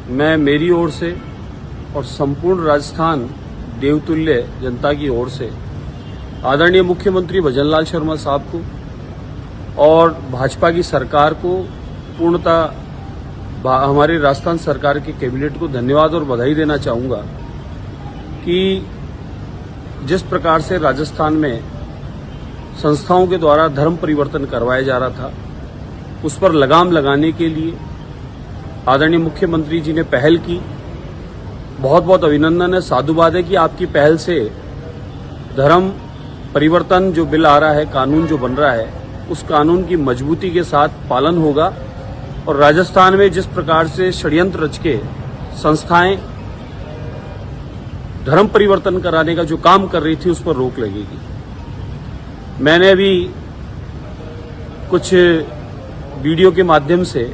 मैं मेरी ओर से और संपूर्ण राजस्थान देवतुल्य जनता की ओर से आदरणीय मुख्यमंत्री भजनलाल शर्मा साहब को और भाजपा की सरकार को पूर्णतः हमारी राजस्थान सरकार के कैबिनेट को धन्यवाद और बधाई देना चाहूँगा कि जिस प्रकार से राजस्थान में संस्थाओं के द्वारा धर्म परिवर्तन करवाया जा रहा था, उस पर लगाम लगाने के लिए आदरणीय मुख्यमंत्री जी ने पहल की। बहुत बहुत अभिनंदन है, साधुवाद है कि आपकी पहल से धर्म परिवर्तन जो बिल आ रहा है, कानून जो बन रहा है, उस कानून की मजबूती के साथ पालन होगा और राजस्थान में जिस प्रकार से षड्यंत्र रच के संस्थाएं धर्म परिवर्तन कराने का जो काम कर रही थी, उस पर रोक लगेगी। मैंने अभी कुछ वीडियो के माध्यम से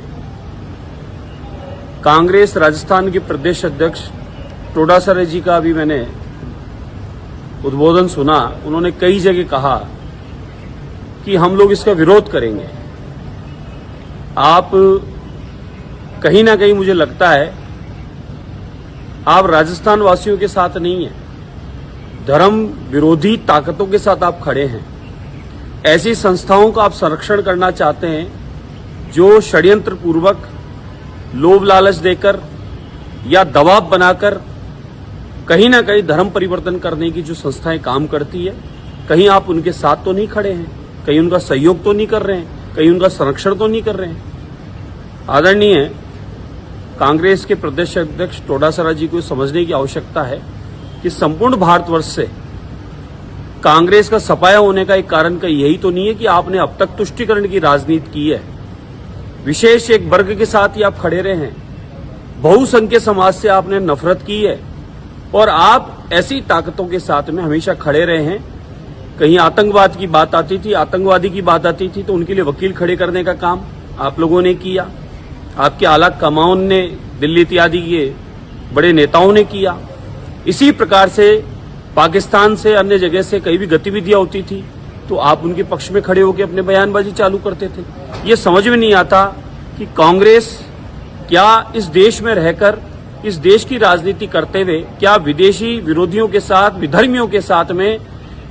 कांग्रेस राजस्थान के प्रदेश अध्यक्ष टोडासरा जी का भी मैंने उद्बोधन सुना। उन्होंने कई जगह कहा कि हम लोग इसका विरोध करेंगे। आप कहीं ना कहीं मुझे लगता है आप राजस्थान वासियों के साथ नहीं हैं, धर्म विरोधी ताकतों के साथ आप खड़े हैं। ऐसी संस्थाओं का आप संरक्षण करना चाहते हैं जो षड्यंत्र पूर्वक लोभ लालच देकर या दबाव बनाकर कहीं ना कहीं धर्म परिवर्तन करने की जो संस्थाएं काम करती है, कहीं आप उनके साथ तो नहीं खड़े हैं, कहीं उनका सहयोग तो नहीं कर रहे हैं, कहीं उनका संरक्षण तो नहीं कर रहे हैं। आदरणीय कांग्रेस के प्रदेश अध्यक्ष टोडासरा जी को समझने की आवश्यकता है कि संपूर्ण भारतवर्ष से कांग्रेस का सफाया होने का एक कारण का यही तो नहीं है कि आपने अब तक तुष्टीकरण की राजनीति की है, विशेष एक वर्ग के साथ ही आप खड़े रहे हैं, बहुसंख्यक समाज से आपने नफरत की है और आप ऐसी ताकतों के साथ में हमेशा खड़े रहे हैं। कहीं आतंकवाद की बात आती थी, आतंकवादी की बात आती थी तो उनके लिए वकील खड़े करने का काम आप लोगों ने किया, आपके आला कमाउन ने, दिल्ली इत्यादि के बड़े नेताओं ने किया। इसी प्रकार से पाकिस्तान से अन्य जगह से कई भी गतिविधियां होती थी तो आप उनके पक्ष में खड़े होकर अपने बयानबाजी चालू करते थे। ये समझ में नहीं आता कि कांग्रेस क्या इस देश में रहकर इस देश की राजनीति करते हुए क्या विदेशी विरोधियों के साथ, विधर्मियों के साथ में,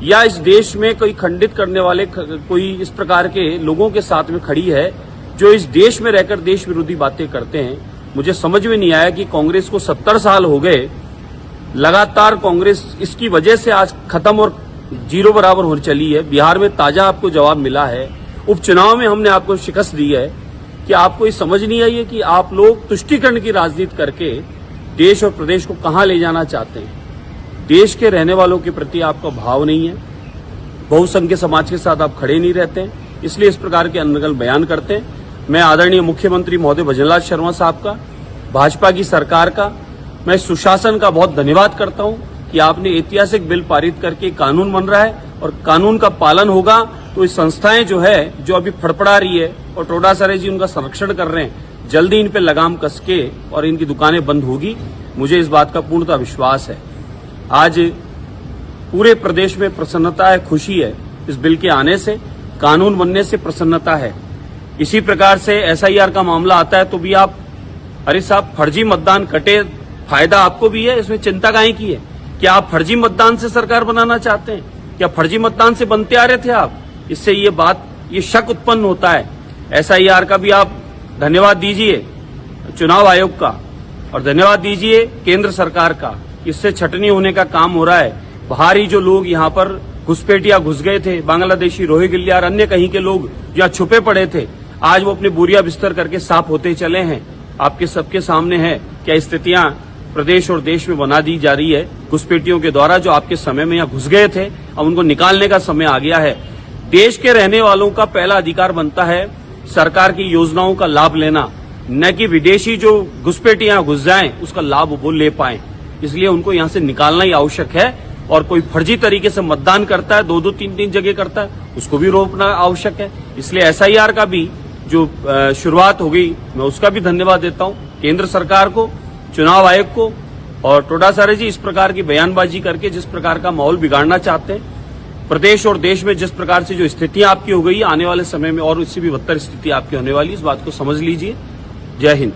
या इस देश में कोई खंडित करने वाले कोई इस प्रकार के लोगों के साथ में खड़ी है जो इस देश में रहकर देश विरोधी बातें करते हैं। मुझे समझ में नहीं आया कि कांग्रेस को 70 साल हो गए लगातार, कांग्रेस इसकी वजह से आज खत्म और जीरो बराबर हो चली है। बिहार में ताजा आपको जवाब मिला है, उपचुनाव में हमने आपको शिकस्त दी है कि आपको ये समझ नहीं आई है कि आप लोग तुष्टीकरण की राजनीति करके देश और प्रदेश को कहां ले जाना चाहते हैं। देश के रहने वालों के प्रति आपका भाव नहीं है, बहुसंख्यक समाज के साथ आप खड़े नहीं रहते हैं, इसलिए इस प्रकार के अनर्गल बयान करते हैं। मैं आदरणीय मुख्यमंत्री महोदय भजनलाल शर्मा साहब का, भाजपा की सरकार का, मैं सुशासन का बहुत धन्यवाद करता हूं कि आपने ऐतिहासिक बिल पारित करके कानून बन रहा है और कानून का पालन होगा तो इस संस्थाएं जो है, जो अभी फड़फड़ा रही है और टोडासरा जी उनका संरक्षण कर रहे हैं, जल्दी इन पे लगाम कस के और इनकी दुकानें बंद होगी। मुझे इस बात का पूर्णतः विश्वास है। आज पूरे प्रदेश में प्रसन्नता है, खुशी है, इस बिल के आने से, कानून बनने से प्रसन्नता है। इसी प्रकार से एसआईआर का मामला आता है तो भी आप, अरे साहब फर्जी मतदान कटे, फायदा आपको भी है, इसमें चिंता काहे की है? क्या आप फर्जी मतदान से सरकार बनाना चाहते हैं? क्या फर्जी मतदान से बनते आ रहे थे आप? इससे ये शक उत्पन्न होता है। एसआईआर का भी आप धन्यवाद दीजिए चुनाव आयोग का और धन्यवाद दीजिए केंद्र सरकार का, इससे छटनी होने का काम हो रहा है। बाहरी जो लोग यहाँ पर घुसपैठिया घुस गए थे, बांग्लादेशी, रोहिंग्या और अन्य कहीं के लोग यहाँ छुपे पड़े थे, आज वो अपने बोरिया बिस्तर करके साफ होते चले हैं। आपके सबके सामने है क्या स्थितियां प्रदेश और देश में बना दी जा रही है घुसपैठियों के द्वारा, जो आपके समय में यहाँ घुस गए थे, अब उनको निकालने का समय आ गया है। देश के रहने वालों का पहला अधिकार बनता है सरकार की योजनाओं का लाभ लेना, न कि विदेशी जो घुसपैठियां घुस जाएं उसका लाभ वो ले पाएं। इसलिए उनको यहाँ से निकालना ही आवश्यक है और कोई फर्जी तरीके से मतदान करता है, 2-2, 3-3 जगह करता है, उसको भी रोकना आवश्यक है। इसलिए एसआईआर का भी जो शुरुआत हो गई, मैं उसका भी धन्यवाद देता हूं केंद्र सरकार को, चुनाव आयोग को। और टोडासरा जी इस प्रकार की बयानबाजी करके जिस प्रकार का माहौल बिगाड़ना चाहते हैं, प्रदेश और देश में जिस प्रकार से जो स्थितियां आपकी हो गई, आने वाले समय में और इससे भी बदतर स्थिति आपकी होने वाली, इस बात को समझ लीजिए। जय हिंद।